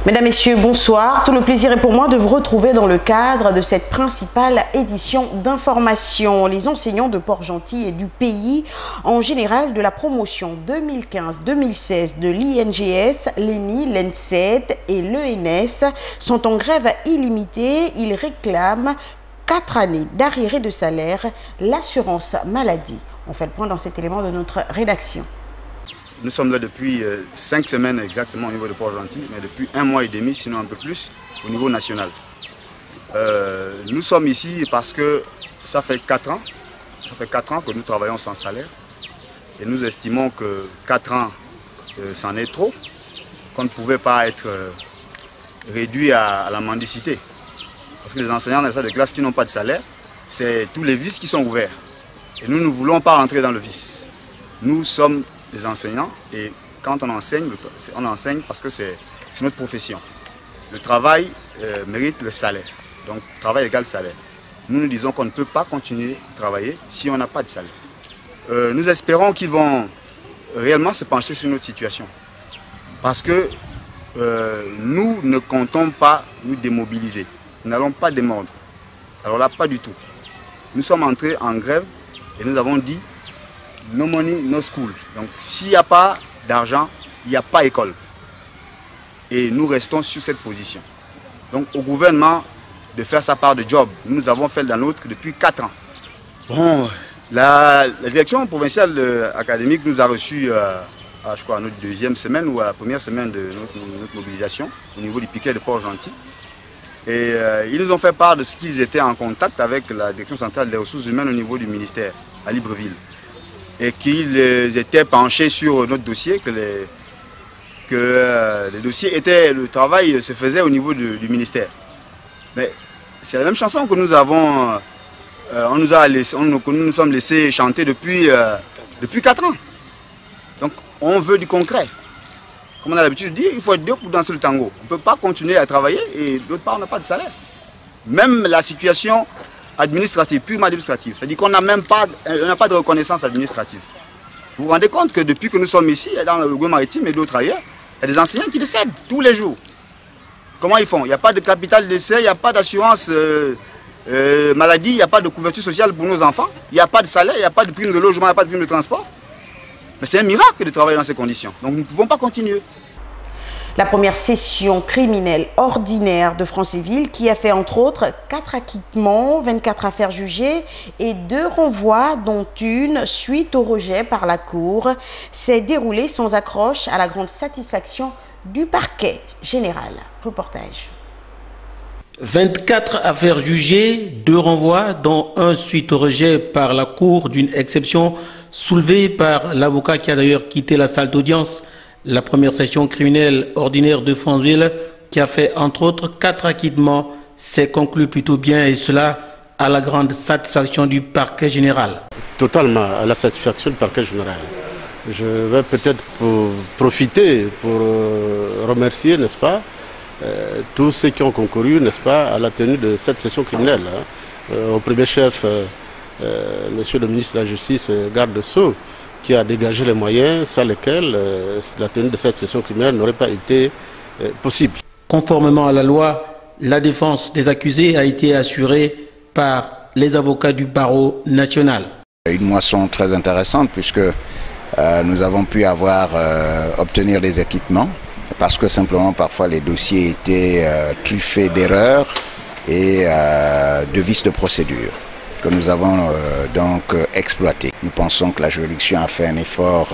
Mesdames, Messieurs, bonsoir. Tout le plaisir est pour moi de vous retrouver dans le cadre de cette principale édition d'information. Les enseignants de Port-Gentil et du pays en général de la promotion 2015-2016 de l'INGS, l'ENI, l'ENSET et l'ENS sont en grève illimitée. Ils réclament 4 années d'arriérés de salaire, l'assurance maladie. On fait le point dans cet élément de notre rédaction. Nous sommes là depuis 5 semaines exactement au niveau de Port-Gentil, mais depuis 1 mois et demi, sinon un peu plus, au niveau national. Nous sommes ici parce que ça fait 4 ans. Ça fait 4 ans que nous travaillons sans salaire. Et nous estimons que 4 ans, c'en est trop, qu'on ne pouvait pas être réduit à la mendicité. Parce que les enseignants dans les salles de classe qui n'ont pas de salaire, c'est tous les vices qui sont ouverts. Et nous ne voulons pas rentrer dans le vice. Nous sommes les enseignants et quand on enseigne parce que c'est notre profession. Le travail mérite le salaire. Donc travail égale salaire. Nous nous disons qu'on ne peut pas continuer à travailler si on n'a pas de salaire. Nous espérons qu'ils vont réellement se pencher sur notre situation. Parce que nous ne comptons pas nous démobiliser. Nous n'allons pas démordre. Alors là, pas du tout. Nous sommes entrés en grève et nous avons dit no money, no school. Donc s'il n'y a pas d'argent, il n'y a pas école. Et nous restons sur cette position. Donc au gouvernement de faire sa part de job. Nous avons fait la nôtre depuis 4 ans. Bon, la direction provinciale académique nous a reçus je crois à notre 2e semaine ou à la 1re semaine de notre mobilisation au niveau du piquet de Port-Gentil. Et ils nous ont fait part de ce qu'ils étaient en contact avec la direction centrale des ressources humaines au niveau du ministère à Libreville. Et qu'ils étaient penchés sur notre dossier, que le dossier était, le travail se faisait au niveau du ministère. Mais c'est la même chanson que nous avons, nous nous sommes laissés chanter depuis 4 ans. Donc on veut du concret. Comme on a l'habitude de dire, il faut être deux pour danser le tango. On ne peut pas continuer à travailler et d'autre part on n'a pas de salaire. Même la situation administrative, purement administrative. C'est-à-dire qu'on n'a même pas, de reconnaissance administrative. Vous vous rendez compte que depuis que nous sommes ici, dans le Gouvernement maritime et d'autres ailleurs, il y a des enseignants qui décèdent tous les jours. Comment ils font? Il n'y a pas de capital d'essai, il n'y a pas d'assurance maladie, il n'y a pas de couverture sociale pour nos enfants, il n'y a pas de salaire, il n'y a pas de prime de logement, il n'y a pas de prime de transport. Mais c'est un miracle de travailler dans ces conditions. Donc nous ne pouvons pas continuer. La première session criminelle ordinaire de Francéville qui a fait entre autres 4 acquittements, 24 affaires jugées et 2 renvois dont une suite au rejet par la Cour s'est déroulée sans accroche à la grande satisfaction du parquet général. Reportage. 24 affaires jugées, 2 renvois dont un suite au rejet par la Cour d'une exception soulevée par l'avocat qui a d'ailleurs quitté la salle d'audience. La première session criminelle ordinaire de Francéville, qui a fait entre autres 4 acquittements, s'est conclue plutôt bien et cela à la grande satisfaction du parquet général. Totalement à la satisfaction du parquet général. Je vais peut-être profiter pour remercier, n'est-ce pas, tous ceux qui ont concouru, n'est-ce pas, à la tenue de cette session criminelle. Au premier chef, Monsieur le ministre de la Justice, garde des Sceaux, qui a dégagé les moyens sans lesquels la tenue de cette session criminelle n'aurait pas été possible. Conformément à la loi, la défense des accusés a été assurée par les avocats du barreau national. Une moisson très intéressante puisque nous avons pu obtenir des acquittements parce que simplement parfois les dossiers étaient truffés d'erreurs et de vices de procédure que nous avons donc exploité. Nous pensons que la juridiction a fait un effort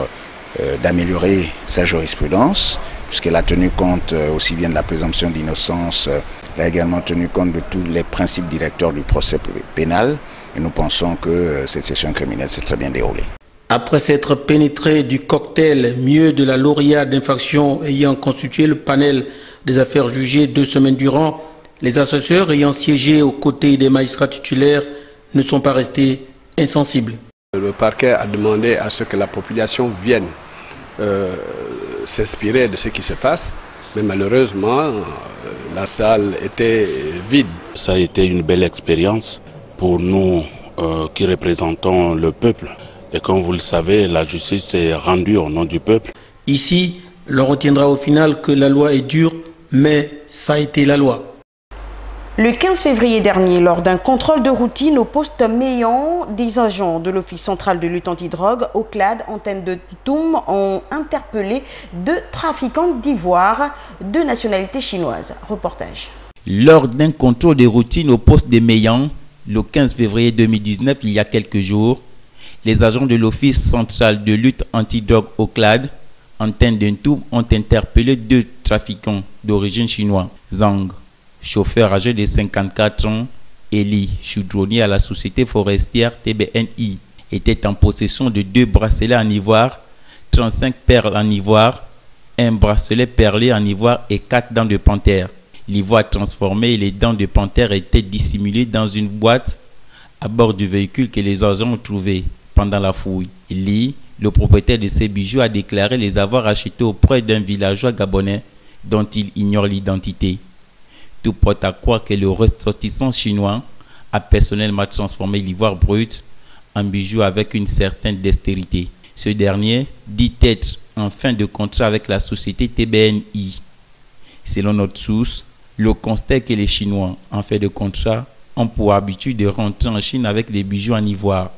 d'améliorer sa jurisprudence, puisqu'elle a tenu compte aussi bien de la présomption d'innocence, elle a également tenu compte de tous les principes directeurs du procès pénal, et nous pensons que cette session criminelle s'est très bien déroulée. Après s'être pénétré du cocktail mieux de la lauréat d'infraction ayant constitué le panel des affaires jugées 2 semaines durant, les assesseurs ayant siégé aux côtés des magistrats titulaires ne sont pas restés insensibles. Le parquet a demandé à ce que la population vienne s'inspirer de ce qui se passe, mais malheureusement, la salle était vide. Ça a été une belle expérience pour nous qui représentons le peuple. Et comme vous le savez, la justice est rendue au nom du peuple. Ici, l'on retiendra au final que la loi est dure mais ça a été la loi. Le 15 février dernier, lors d'un contrôle de routine au poste Méan, des agents de l'Office central de lutte antidrogue, OCLAD, antenne de Toum, ont interpellé 2 trafiquants d'ivoire de nationalité chinoise. Reportage. Lors d'un contrôle de routine au poste de Méan, le 15 février 2019, il y a quelques jours, les agents de l'Office central de lutte antidrogue OCLAD, antenne de Toum, ont interpellé 2 trafiquants d'origine chinoise. Zhang, chauffeur âgé de 54 ans, Eli, chaudronnier à la société forestière TBNI, était en possession de 2 bracelets en ivoire, 35 perles en ivoire, un bracelet perlé en ivoire et 4 dents de panthère. L'ivoire transformé et les dents de panthère étaient dissimulées dans une boîte à bord du véhicule que les agents ont trouvé pendant la fouille. Eli, le propriétaire de ces bijoux, a déclaré les avoir achetés auprès d'un villageois gabonais dont il ignore l'identité. Tout porte à croire que le ressortissant chinois a personnellement transformé l'ivoire brut en bijoux avec une certaine dextérité. Ce dernier dit être en fin de contrat avec la société TBNI. Selon notre source, le constat est que les Chinois, en fait de contrat, ont pour habitude de rentrer en Chine avec des bijoux en ivoire.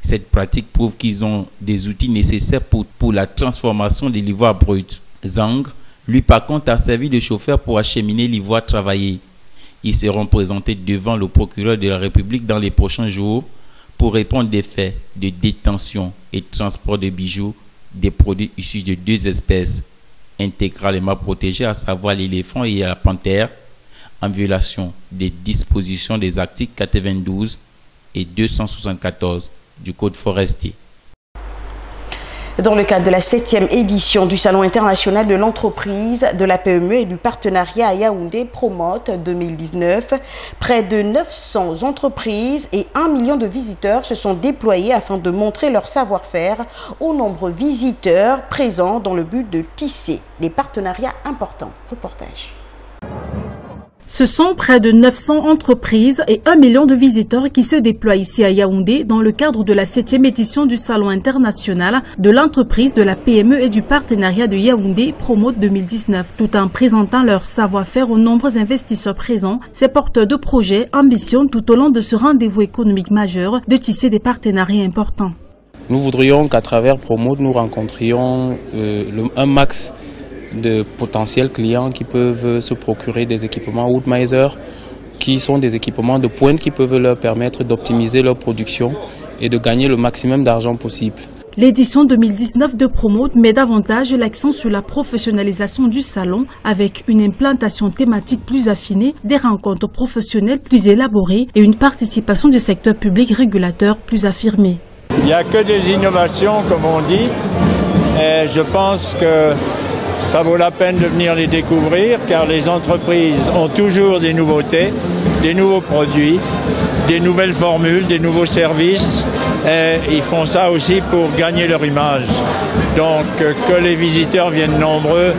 Cette pratique prouve qu'ils ont des outils nécessaires pour la transformation de l'ivoire brut. Zhang, lui par contre, a servi de chauffeur pour acheminer l'ivoire travaillé. Ils seront présentés devant le procureur de la République dans les prochains jours pour répondre des faits de détention et de transport de bijoux des produits issus de 2 espèces intégralement protégées, à savoir l'éléphant et la panthère, en violation des dispositions des articles 92 et 274 du Code forestier. Dans le cadre de la 7e édition du Salon international de l'entreprise, de la PME et du partenariat à Yaoundé Promote 2019, près de 900 entreprises et 1 million de visiteurs se sont déployés afin de montrer leur savoir-faire aux nombreux visiteurs présents dans le but de tisser des partenariats importants. Reportage. Ce sont près de 900 entreprises et 1 million de visiteurs qui se déploient ici à Yaoundé dans le cadre de la 7e édition du Salon international de l'entreprise, de la PME et du partenariat de Yaoundé Promote 2019. Tout en présentant leur savoir-faire aux nombreux investisseurs présents, ces porteurs de projets ambitionnent tout au long de ce rendez-vous économique majeur de tisser des partenariats importants. Nous voudrions qu'à travers Promote, nous rencontrions un max de potentiels clients qui peuvent se procurer des équipements Woodmiser, qui sont des équipements de pointe qui peuvent leur permettre d'optimiser leur production et de gagner le maximum d'argent possible. L'édition 2019 de Promote met davantage l'accent sur la professionnalisation du salon avec une implantation thématique plus affinée, des rencontres professionnelles plus élaborées et une participation du secteur public régulateur plus affirmée. Il n'y a que des innovations, comme on dit, et je pense que ça vaut la peine de venir les découvrir car les entreprises ont toujours des nouveautés, des nouveaux produits, des nouvelles formules, des nouveaux services et ils font ça aussi pour gagner leur image. Donc que les visiteurs viennent nombreux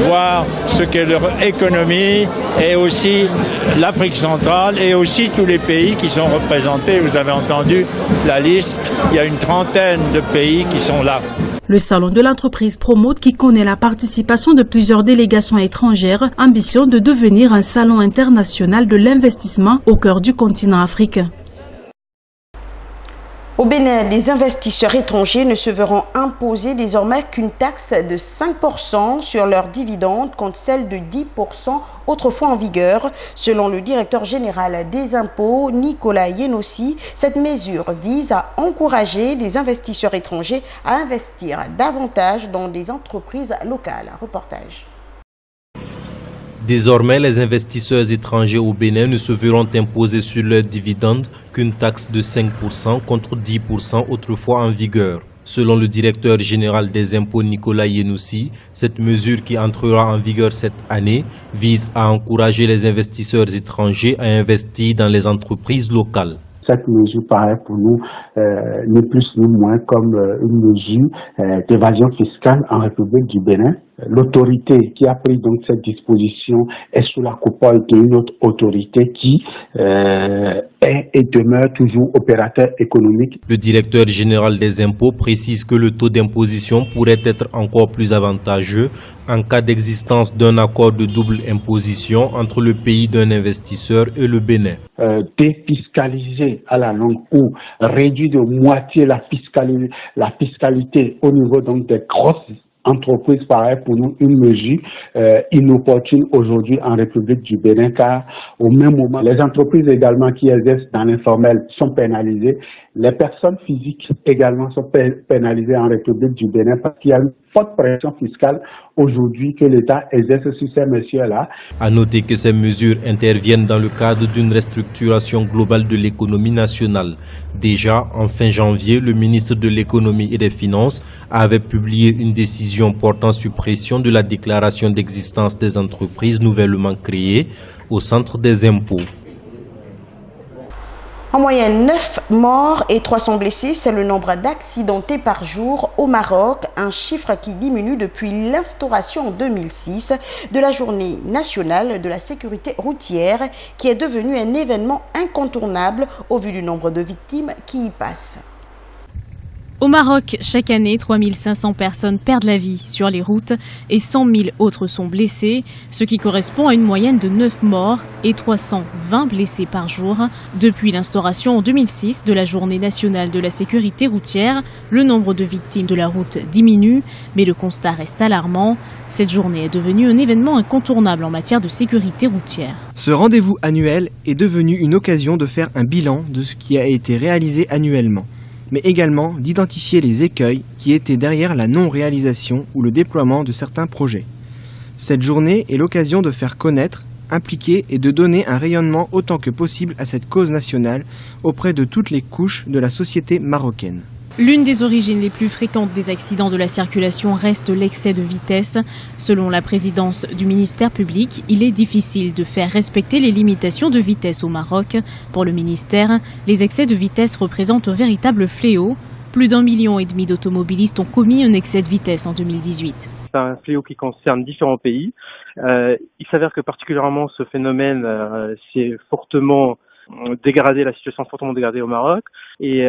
voir ce qu'est leur économie et aussi l'Afrique centrale et aussi tous les pays qui sont représentés. Vous avez entendu la liste, il y a une trentaine de pays qui sont là. Le salon de l'entreprise Promote, qui connaît la participation de plusieurs délégations étrangères, ambitionne de devenir un salon international de l'investissement au cœur du continent africain. Au Bénin, les investisseurs étrangers ne se verront imposer désormais qu'une taxe de 5% sur leurs dividendes contre celle de 10% autrefois en vigueur. Selon le directeur général des impôts, Nicolas Yenossi, cette mesure vise à encourager des investisseurs étrangers à investir davantage dans des entreprises locales. Reportage. Désormais, les investisseurs étrangers au Bénin ne se verront imposer sur leurs dividendes qu'une taxe de 5% contre 10% autrefois en vigueur. Selon le directeur général des impôts Nicolas Yenoussi, cette mesure qui entrera en vigueur cette année vise à encourager les investisseurs étrangers à investir dans les entreprises locales. Cette mesure paraît pour nous ni plus ni moins comme une mesure d'évasion fiscale en République du Bénin. l'autorité qui a pris donc cette disposition est sous la coupole d'une autre autorité qui est et demeure toujours opérateur économique. Le directeur général des impôts précise que le taux d'imposition pourrait être encore plus avantageux en cas d'existence d'un accord de double imposition entre le pays d'un investisseur et le Bénin. Défiscaliser à la longue ou réduire de moitié la fiscalité au niveau donc des grosses entreprises paraît pour nous une mesure inopportune aujourd'hui en République du Bénin, car au même moment, les entreprises également qui exercent dans l'informel sont pénalisées. Les personnes physiques également sont pénalisées en République du Bénin parce qu'il y a une forte pression fiscale aujourd'hui que l'État exerce sur ces messieurs-là. À noter que ces mesures interviennent dans le cadre d'une restructuration globale de l'économie nationale. Déjà, en fin janvier, le ministre de l'Économie et des Finances avait publié une décision portant suppression de la déclaration d'existence des entreprises nouvellement créées au centre des impôts. En moyenne, 9 morts et 300 blessés, c'est le nombre d'accidentés par jour au Maroc, un chiffre qui diminue depuis l'instauration en 2006 de la journée nationale de la sécurité routière, qui est devenue un événement incontournable au vu du nombre de victimes qui y passent. Au Maroc, chaque année, 3500 personnes perdent la vie sur les routes et 100 000 autres sont blessées, ce qui correspond à une moyenne de 9 morts et 320 blessés par jour. Depuis l'instauration en 2006 de la Journée nationale de la sécurité routière, le nombre de victimes de la route diminue, mais le constat reste alarmant. Cette journée est devenue un événement incontournable en matière de sécurité routière. Ce rendez-vous annuel est devenu une occasion de faire un bilan de ce qui a été réalisé annuellement, mais également d'identifier les écueils qui étaient derrière la non-réalisation ou le déploiement de certains projets. Cette journée est l'occasion de faire connaître, impliquer et de donner un rayonnement autant que possible à cette cause nationale auprès de toutes les couches de la société marocaine. L'une des origines les plus fréquentes des accidents de la circulation reste l'excès de vitesse. Selon la présidence du ministère public, il est difficile de faire respecter les limitations de vitesse au Maroc. Pour le ministère, les excès de vitesse représentent un véritable fléau. Plus d'1,5 million d'automobilistes ont commis un excès de vitesse en 2018. C'est un fléau qui concerne différents pays. Il s'avère que particulièrement ce phénomène s'est fortement dégradé, la situation est fortement dégradée au Maroc, et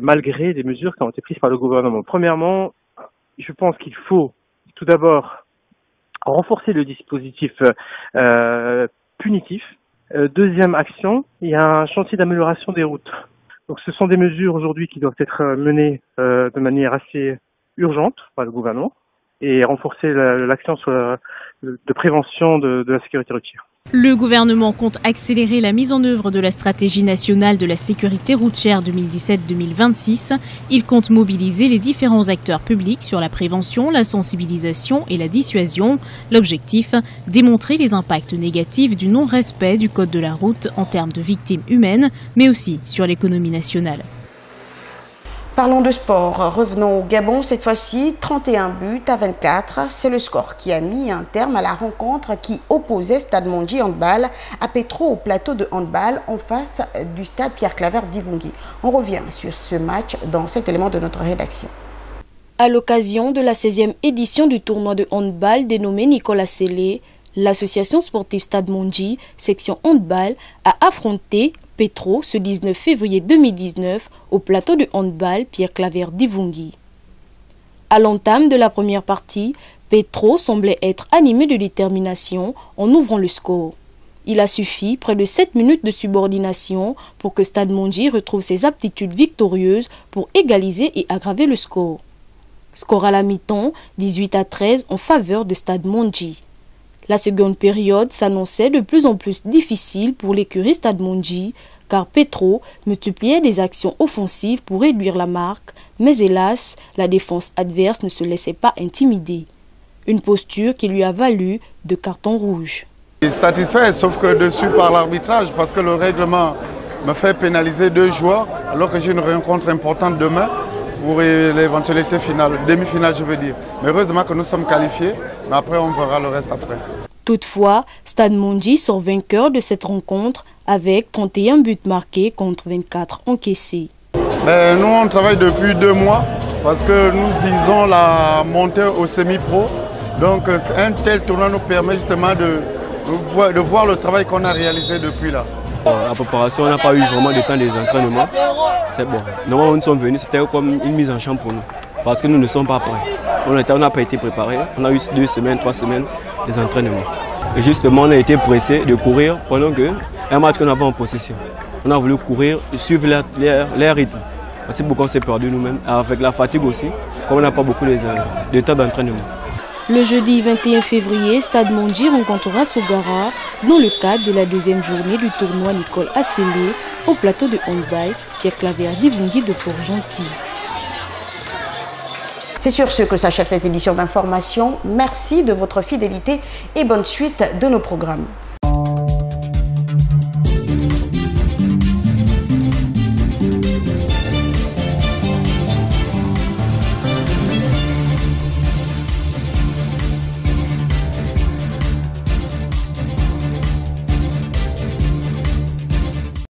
malgré des mesures qui ont été prises par le gouvernement. Premièrement, je pense qu'il faut tout d'abord renforcer le dispositif punitif. Deuxième action, il y a un chantier d'amélioration des routes. Donc ce sont des mesures aujourd'hui qui doivent être menées de manière assez urgente par le gouvernement et renforcer l'action de prévention de la sécurité routière. Le gouvernement compte accélérer la mise en œuvre de la stratégie nationale de la sécurité routière 2017-2026. Il compte mobiliser les différents acteurs publics sur la prévention, la sensibilisation et la dissuasion. L'objectif, démontrer les impacts négatifs du non-respect du code de la route en termes de victimes humaines, mais aussi sur l'économie nationale. Parlons de sport. Revenons au Gabon, cette fois-ci, 31 buts à 24. C'est le score qui a mis un terme à la rencontre qui opposait Stade Mondji Handball à Petro au plateau de handball en face du stade Pierre-Claver d'Ivungui. On revient sur ce match dans cet élément de notre rédaction. À l'occasion de la 16e édition du tournoi de handball dénommé Nicolas Sélé, l'association sportive Stade Mondji, section handball, a affronté Petro ce 19 février 2019 au plateau de handball Pierre-Claver d'Ivungui. À l'entame de la première partie, Petro semblait être animé de détermination en ouvrant le score. Il a suffi près de 7 minutes de subordination pour que Stade Mondji retrouve ses aptitudes victorieuses pour égaliser et aggraver le score. Score à la mi-temps, 18-13 en faveur de Stade Mondji. La seconde période s'annonçait de plus en plus difficile pour l'écurie Stade Mondji, car Petro multipliait des actions offensives pour réduire la marque, mais hélas, la défense adverse ne se laissait pas intimider. Une posture qui lui a valu 2 cartons rouges. Je suis satisfait, sauf que déçu par l'arbitrage, parce que le règlement me fait pénaliser 2 joueurs, alors que j'ai une rencontre importante demain pour l'éventualité finale, demi-finale je veux dire. Mais heureusement que nous sommes qualifiés, mais après on verra le reste après. Toutefois, Stade Mondji sort vainqueur de cette rencontre avec 31 buts marqués contre 24 encaissés. Nous on travaille depuis 2 mois parce que nous visons la montée au semi-pro Donc un tel tournoi nous permet justement de voir le travail qu'on a réalisé depuis là. La préparation, on n'a pas eu vraiment de temps des entraînements. C'est bon. Normalement, nous sommes venus, c'était comme une mise en champ pour nous. Parce que nous ne sommes pas prêts. On n'a pas été préparés. On a eu 2 semaines, 3 semaines des entraînements. Et justement, on a été pressés de courir pendant un match qu'on avait en possession. On a voulu courir et suivre leur rythme. C'est pourquoi on s'est perdu nous-mêmes. Avec la fatigue aussi, comme on n'a pas beaucoup de temps d'entraînement. Le jeudi 21 février, Stade Mondji rencontrera Sogara dans le cadre de la 2e journée du tournoi Nicole Asselé au plateau de handball Pierre Claverdi Vungi de Port-Gentil. C'est sur ce que s'achève cette édition d'information. Merci de votre fidélité et bonne suite de nos programmes.